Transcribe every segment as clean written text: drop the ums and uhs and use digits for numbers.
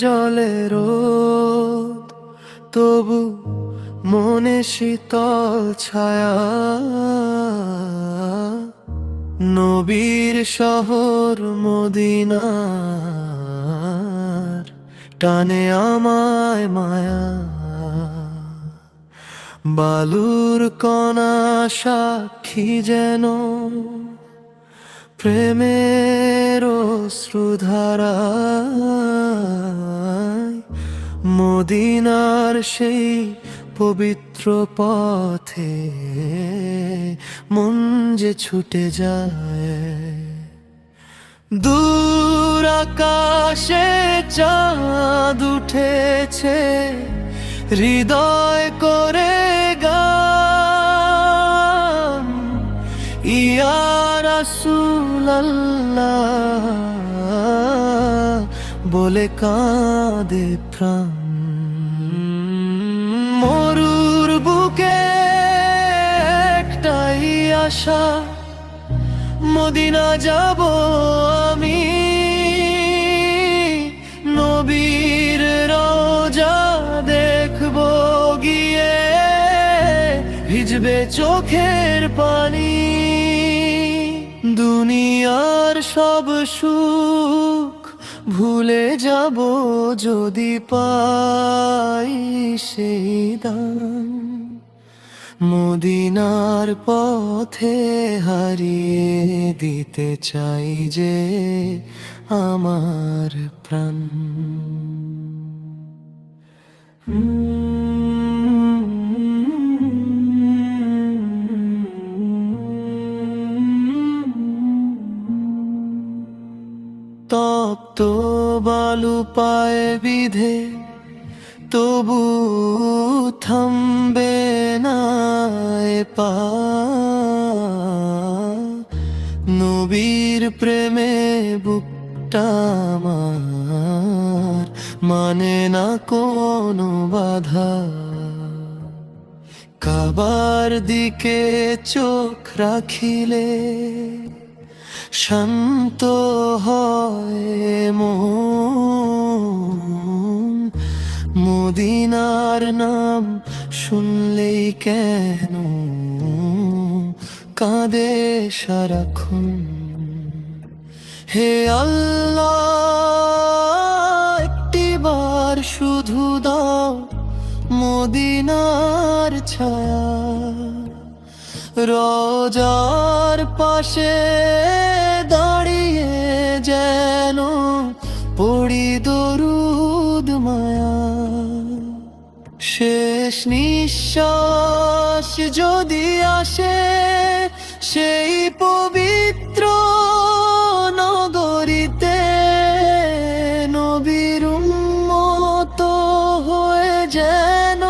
জলে রোদ, তবু মনে শীতল ছায়া। নবীর শহর মদিনার টানে আমায় মায়া। বালুর কণা সাক্ষী যেন প্রেমের অশ্রুধারায়। মদিনার সেই পবিত্র পথে মন যে ছুটে যায়। দূর আকাশে চাঁদ উঠেছে, হৃদয় করে গান। ইয়া রাসূলাল্লাহ বলে কাঁদে প্রাণ। মরুর বুকে একটাই আশা, মদিনা যাব আমি। নবীর রওজা দেখব গিয়ে, ভিজবে চোখের পানি। দুনিয়ার সব সুখ ভুলে যাব যদি পাই সেই দান। মদিনার পথে হারিয়ে দিতে চাই যে আমার প্রাণ। তপ্ত বালু পায়ে বিধে, তবু থামবে না এ পা। নবীর প্রেমে বুকটা আমার মানে না কোনো বাধা। কাবার দিকে চোখ রাখিলে শান্ত হয় মন। মদিনার নাম শুনলেই কেন কাঁদে সারাক্ষণ। হে আল্লাহ, একটিবার শুধু দাও মদিনার ছায়া। রোজার পাশে দাঁড়িয়ে যেন পড়ি দরুদ মায়া। শেষ নিঃশ্বাস যদি আসে সেই পবিত্র নগরীতে, নবীর উম্মত হয়ে যেন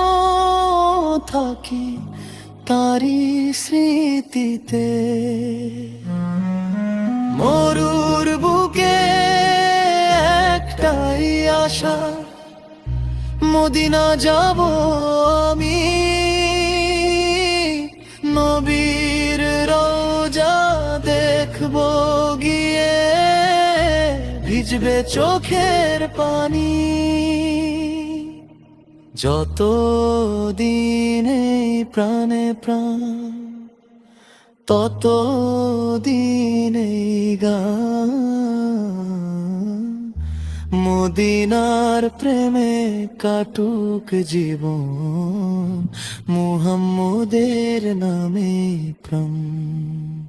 থাকি তারি স্মৃতিতে। মরুর বুকে একটাই আশা, মদিনা যাব আমি। নবীর রওজা দেখব গিয়ে, ভিজবে চোখের পানি। যত দিনে প্রাণে প্রাণ, তত দিনে গান। মদিনার প্রেমে কাটুক জীবন, মুহাম্মদের নামে প্রাণ।